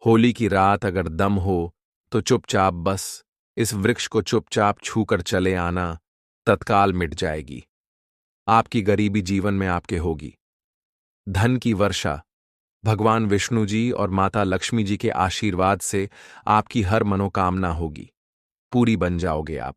होली की रात अगर दम हो तो चुपचाप बस इस वृक्ष को चुपचाप छूकर चले आना, तत्काल मिट जाएगी। आपकी गरीबी जीवन में आपके होगी। धन की वर्षा भगवान विष्णु जी और माता लक्ष्मी जी के आशीर्वाद से आपकी हर मनोकामना होगी, पूरी बन जाओगे आप।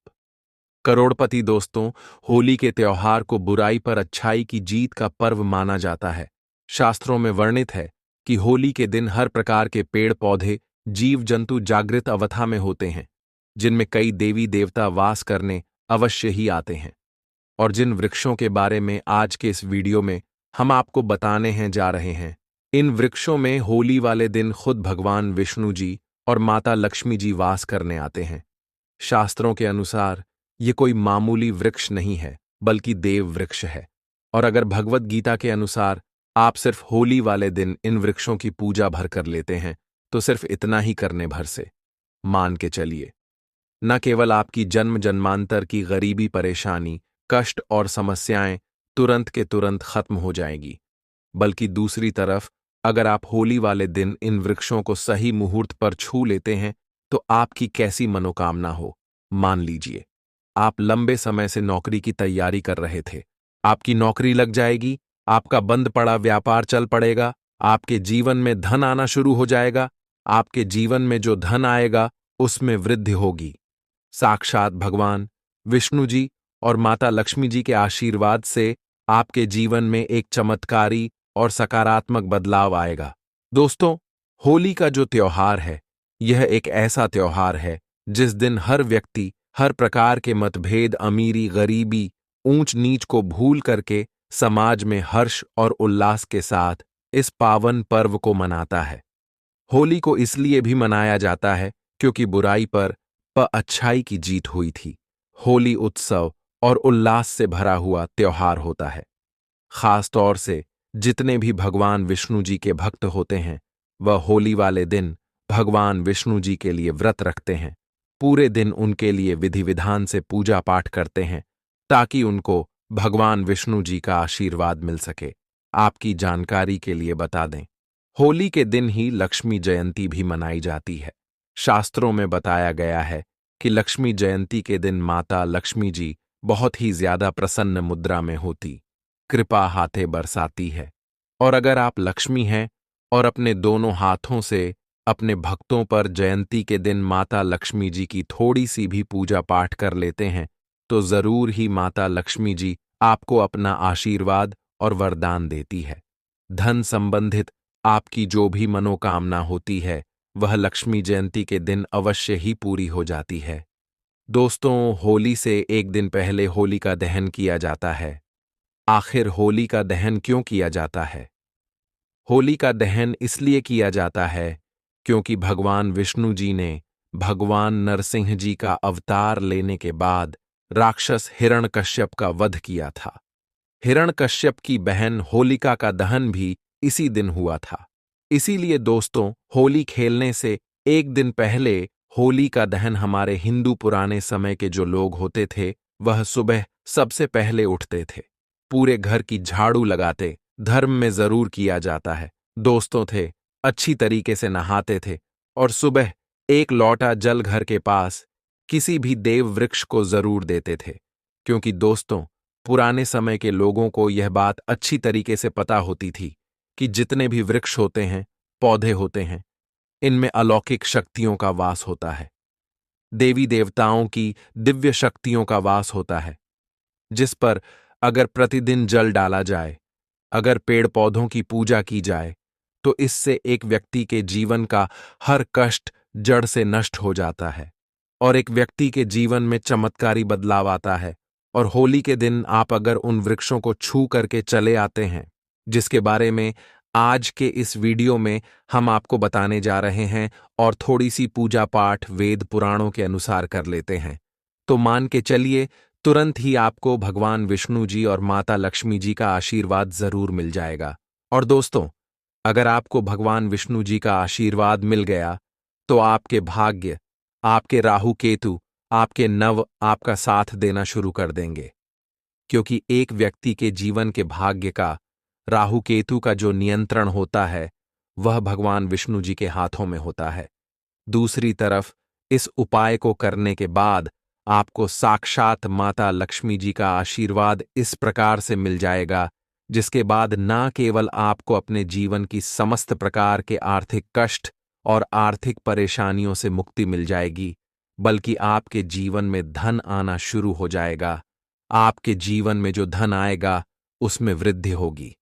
करोड़पति दोस्तों, होली के त्योहार को बुराई पर अच्छाई की जीत का पर्व माना जाता है। शास्त्रों में वर्णित है कि होली के दिन हर प्रकार के पेड़ पौधे, जीव जंतु जागृत अवस्था में होते हैं, जिनमें कई देवी देवता वास करने अवश्य ही आते हैं। और जिन वृक्षों के बारे में आज के इस वीडियो में हम आपको बताने हैं जा रहे हैं, इन वृक्षों में होली वाले दिन खुद भगवान विष्णु जी और माता लक्ष्मी जी वास करने आते हैं। शास्त्रों के अनुसार ये कोई मामूली वृक्ष नहीं है, बल्कि देव वृक्ष है। और अगर भगवत गीता के अनुसार आप सिर्फ होली वाले दिन इन वृक्षों की पूजा भर कर लेते हैं, तो सिर्फ इतना ही करने भर से मान के चलिए, न केवल आपकी जन्म जन्मांतर की गरीबी, परेशानी, कष्ट और समस्याएं तुरंत के तुरंत खत्म हो जाएगी, बल्कि दूसरी तरफ अगर आप होली वाले दिन इन वृक्षों को सही मुहूर्त पर छू लेते हैं, तो आपकी कैसी मनोकामना हो। मान लीजिए आप लंबे समय से नौकरी की तैयारी कर रहे थे, आपकी नौकरी लग जाएगी, आपका बंद पड़ा व्यापार चल पड़ेगा, आपके जीवन में धन आना शुरू हो जाएगा, आपके जीवन में जो धन आएगा उसमें वृद्धि होगी। साक्षात भगवान विष्णु जी और माता लक्ष्मी जी के आशीर्वाद से आपके जीवन में एक चमत्कारी और सकारात्मक बदलाव आएगा। दोस्तों, होली का जो त्योहार है, यह एक ऐसा त्योहार है जिस दिन हर व्यक्ति हर प्रकार के मतभेद, अमीरी, गरीबी, ऊंच नीच को भूल करके समाज में हर्ष और उल्लास के साथ इस पावन पर्व को मनाता है। होली को इसलिए भी मनाया जाता है क्योंकि बुराई पर अच्छाई की जीत हुई थी। होली उत्सव और उल्लास से भरा हुआ त्योहार होता है। खास तौर से जितने भी भगवान विष्णु जी के भक्त होते हैं, वह होली वाले दिन भगवान विष्णु जी के लिए व्रत रखते हैं। पूरे दिन उनके लिए विधि विधान से पूजा पाठ करते हैं, ताकि उनको भगवान विष्णु जी का आशीर्वाद मिल सके। आपकी जानकारी के लिए बता दें, होली के दिन ही लक्ष्मी जयंती भी मनाई जाती है। शास्त्रों में बताया गया है कि लक्ष्मी जयंती के दिन माता लक्ष्मी जी बहुत ही ज्यादा प्रसन्न मुद्रा में होती, कृपा हाथे बरसाती है। और अगर आप लक्ष्मी हैं और अपने दोनों हाथों से अपने भक्तों पर जयंती के दिन माता लक्ष्मी जी की थोड़ी सी भी पूजा पाठ कर लेते हैं, तो जरूर ही माता लक्ष्मी जी आपको अपना आशीर्वाद और वरदान देती है। धन संबंधित आपकी जो भी मनोकामना होती है, वह लक्ष्मी जयंती के दिन अवश्य ही पूरी हो जाती है। दोस्तों, होली से एक दिन पहले होलिका दहन किया जाता है। आखिर होली का दहन क्यों किया जाता है? होली का दहन इसलिए किया जाता है क्योंकि भगवान विष्णु जी ने भगवान नरसिंह जी का अवतार लेने के बाद राक्षस हिरण्यकश्यप का वध किया था। हिरण्यकश्यप की बहन होलिका का दहन भी इसी दिन हुआ था। इसीलिए दोस्तों, होली खेलने से एक दिन पहले होली का दहन हमारे हिंदू पुराने समय के जो लोग होते थे, वह सुबह सबसे पहले उठते थे, पूरे घर की झाड़ू लगाते, धर्म में जरूर किया जाता है, दोस्तों थे, अच्छी तरीके से नहाते थे और सुबह एक लौटा जल घर के पास किसी भी देव वृक्ष को जरूर देते थे। क्योंकि दोस्तों, पुराने समय के लोगों को यह बात अच्छी तरीके से पता होती थी कि जितने भी वृक्ष होते हैं, पौधे होते हैं, इनमें अलौकिक शक्तियों का वास होता है, देवी देवताओं की दिव्य शक्तियों का वास होता है, जिस पर अगर प्रतिदिन जल डाला जाए, अगर पेड़ पौधों की पूजा की जाए, तो इससे एक व्यक्ति के जीवन का हर कष्ट जड़ से नष्ट हो जाता है और एक व्यक्ति के जीवन में चमत्कारी बदलाव आता है। और होली के दिन आप अगर उन वृक्षों को छू करके चले आते हैं, जिसके बारे में आज के इस वीडियो में हम आपको बताने जा रहे हैं, और थोड़ी सी पूजा पाठ वेद पुराणों के अनुसार कर लेते हैं, तो मान के चलिए तुरंत ही आपको भगवान विष्णु जी और माता लक्ष्मी जी का आशीर्वाद जरूर मिल जाएगा। और दोस्तों, अगर आपको भगवान विष्णु जी का आशीर्वाद मिल गया, तो आपके भाग्य, आपके राहु केतु, आपके नव आपका साथ देना शुरू कर देंगे। क्योंकि एक व्यक्ति के जीवन के भाग्य का राहु केतु का जो नियंत्रण होता है, वह भगवान विष्णु जी के हाथों में होता है। दूसरी तरफ इस उपाय को करने के बाद आपको साक्षात माता लक्ष्मी जी का आशीर्वाद इस प्रकार से मिल जाएगा, जिसके बाद ना केवल आपको अपने जीवन की समस्त प्रकार के आर्थिक कष्ट और आर्थिक परेशानियों से मुक्ति मिल जाएगी, बल्कि आपके जीवन में धन आना शुरू हो जाएगा। आपके जीवन में जो धन आएगा उसमें वृद्धि होगी।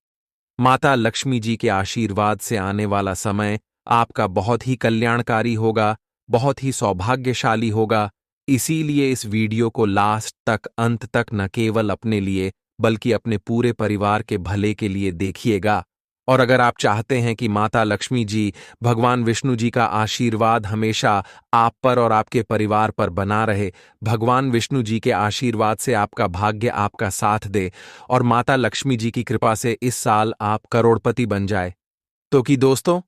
माता लक्ष्मी जी के आशीर्वाद से आने वाला समय आपका बहुत ही कल्याणकारी होगा, बहुत ही सौभाग्यशाली होगा। इसीलिए इस वीडियो को लास्ट तक, अंत तक न केवल अपने लिए बल्कि अपने पूरे परिवार के भले के लिए देखिएगा। और अगर आप चाहते हैं कि माता लक्ष्मी जी, भगवान विष्णु जी का आशीर्वाद हमेशा आप पर और आपके परिवार पर बना रहे, भगवान विष्णु जी के आशीर्वाद से आपका भाग्य आपका साथ दे और माता लक्ष्मी जी की कृपा से इस साल आप करोड़पति बन जाए, तो कि दोस्तों,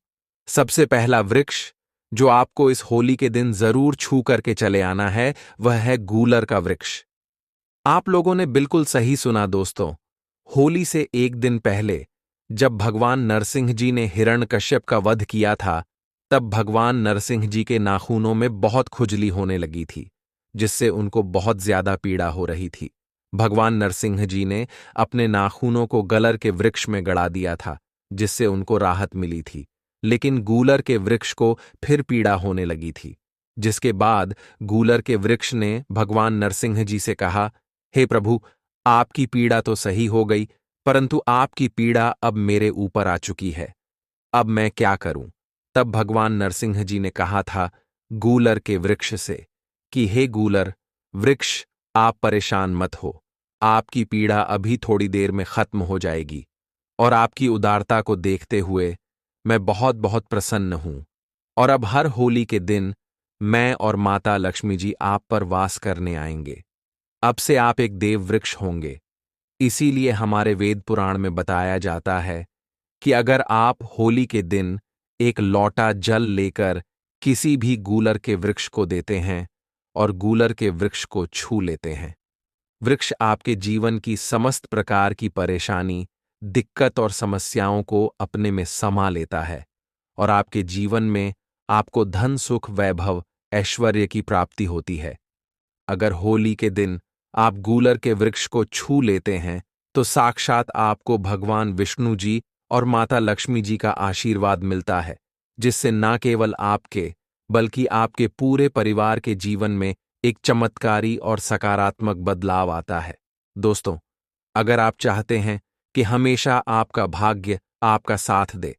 सबसे पहला वृक्ष जो आपको इस होली के दिन जरूर छू करके चले आना है, वह है गूलर का वृक्ष। आप लोगों ने बिल्कुल सही सुना दोस्तों। होली से एक दिन पहले जब भगवान नरसिंह जी ने हिरण्यकश्यप का वध किया था, तब भगवान नरसिंह जी के नाखूनों में बहुत खुजली होने लगी थी, जिससे उनको बहुत ज्यादा पीड़ा हो रही थी। भगवान नरसिंह जी ने अपने नाखूनों को गलर के वृक्ष में गड़ा दिया था, जिससे उनको राहत मिली थी। लेकिन गूलर के वृक्ष को फिर पीड़ा होने लगी थी, जिसके बाद गूलर के वृक्ष ने भगवान नरसिंह जी से कहा, हे प्रभु, आपकी पीड़ा तो सही हो गई, परंतु आपकी पीड़ा अब मेरे ऊपर आ चुकी है। अब मैं क्या करूं? तब भगवान नरसिंह जी ने कहा था गूलर के वृक्ष से कि हे गूलर वृक्ष, आप परेशान मत हो, आपकी पीड़ा अभी थोड़ी देर में खत्म हो जाएगी और आपकी उदारता को देखते हुए मैं बहुत बहुत प्रसन्न हूं। और अब हर होली के दिन मैं और माता लक्ष्मी जी आप पर वास करने आएंगे। अब से आप एक देव वृक्ष होंगे। इसीलिए हमारे वेद पुराण में बताया जाता है कि अगर आप होली के दिन एक लौटा जल लेकर किसी भी गूलर के वृक्ष को देते हैं और गूलर के वृक्ष को छू लेते हैं, वृक्ष आपके जीवन की समस्त प्रकार की परेशानी, दिक्कत और समस्याओं को अपने में समा लेता है और आपके जीवन में आपको धन, सुख, वैभव, ऐश्वर्य की प्राप्ति होती है। अगर होली के दिन आप गूलर के वृक्ष को छू लेते हैं तो साक्षात आपको भगवान विष्णु जी और माता लक्ष्मी जी का आशीर्वाद मिलता है, जिससे न केवल आपके बल्कि आपके पूरे परिवार के जीवन में एक चमत्कारी और सकारात्मक बदलाव आता है। दोस्तों, अगर आप चाहते हैं कि हमेशा आपका भाग्य आपका साथ दे,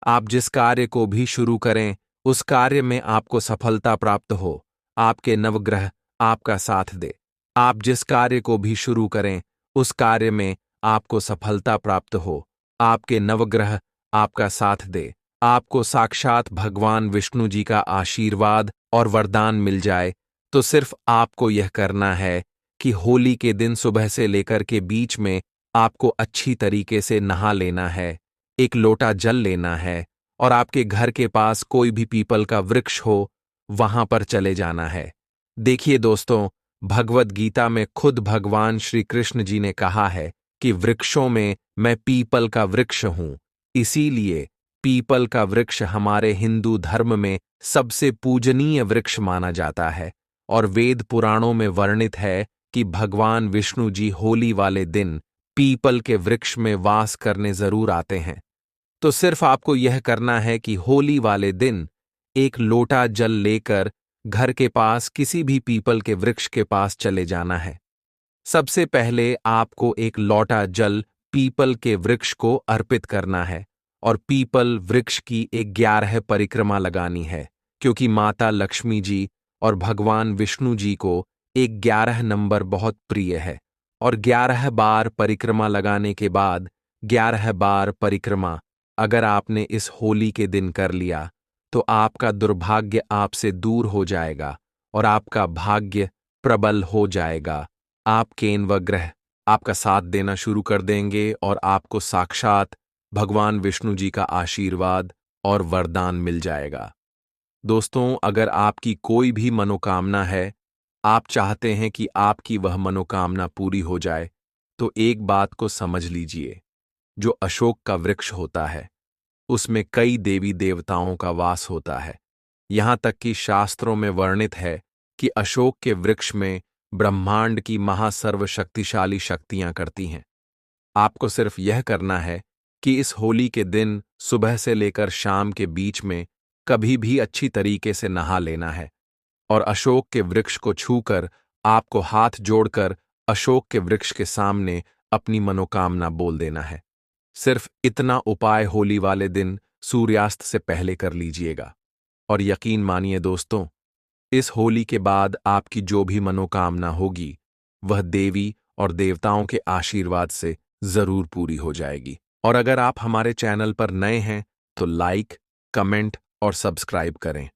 आप जिस कार्य को भी शुरू करें उस कार्य में आपको सफलता प्राप्त हो, आपके नवग्रह आपका साथ दे, आप जिस कार्य को भी शुरू करें उस कार्य में आपको सफलता प्राप्त हो, आपके नवग्रह आपका साथ दे, आपको साक्षात भगवान विष्णु जी का आशीर्वाद और वरदान मिल जाए, तो सिर्फ आपको यह करना है कि होली के दिन सुबह से लेकर के बीच में आपको अच्छी तरीके से नहा लेना है, एक लोटा जल लेना है और आपके घर के पास कोई भी पीपल का वृक्ष हो, वहां पर चले जाना है। देखिए दोस्तों, भगवद गीता में खुद भगवान श्री कृष्ण जी ने कहा है कि वृक्षों में मैं पीपल का वृक्ष हूं। इसीलिए पीपल का वृक्ष हमारे हिंदू धर्म में सबसे पूजनीय वृक्ष माना जाता है और वेद पुराणों में वर्णित है कि भगवान विष्णु जी होली वाले दिन पीपल के वृक्ष में वास करने जरूर आते हैं। तो सिर्फ आपको यह करना है कि होली वाले दिन एक लोटा जल लेकर घर के पास किसी भी पीपल के वृक्ष के पास चले जाना है। सबसे पहले आपको एक लोटा जल पीपल के वृक्ष को अर्पित करना है और पीपल वृक्ष की 11 परिक्रमा लगानी है, क्योंकि माता लक्ष्मी जी और भगवान विष्णु जी को 11 नंबर बहुत प्रिय है और 11 बार परिक्रमा लगाने के बाद 11 बार परिक्रमा अगर आपने इस होली के दिन कर लिया तो आपका दुर्भाग्य आपसे दूर हो जाएगा और आपका भाग्य प्रबल हो जाएगा। आप केनव ग्रह आपका साथ देना शुरू कर देंगे और आपको साक्षात भगवान विष्णु जी का आशीर्वाद और वरदान मिल जाएगा। दोस्तों, अगर आपकी कोई भी मनोकामना है, आप चाहते हैं कि आपकी वह मनोकामना पूरी हो जाए, तो एक बात को समझ लीजिए, जो अशोक का वृक्ष होता है उसमें कई देवी देवताओं का वास होता है। यहां तक कि शास्त्रों में वर्णित है कि अशोक के वृक्ष में ब्रह्मांड की महासर्वशक्तिशाली शक्तियां करती हैं। आपको सिर्फ यह करना है कि इस होली के दिन सुबह से लेकर शाम के बीच में कभी भी अच्छी तरीके से नहा लेना है और अशोक के वृक्ष को छूकर आपको हाथ जोड़कर अशोक के वृक्ष के सामने अपनी मनोकामना बोल देना है। सिर्फ इतना उपाय होली वाले दिन सूर्यास्त से पहले कर लीजिएगा और यकीन मानिए दोस्तों, इस होली के बाद आपकी जो भी मनोकामना होगी वह देवी और देवताओं के आशीर्वाद से जरूर पूरी हो जाएगी। और अगर आप हमारे चैनल पर नए हैं तो लाइक, कमेंट और सब्सक्राइब करें।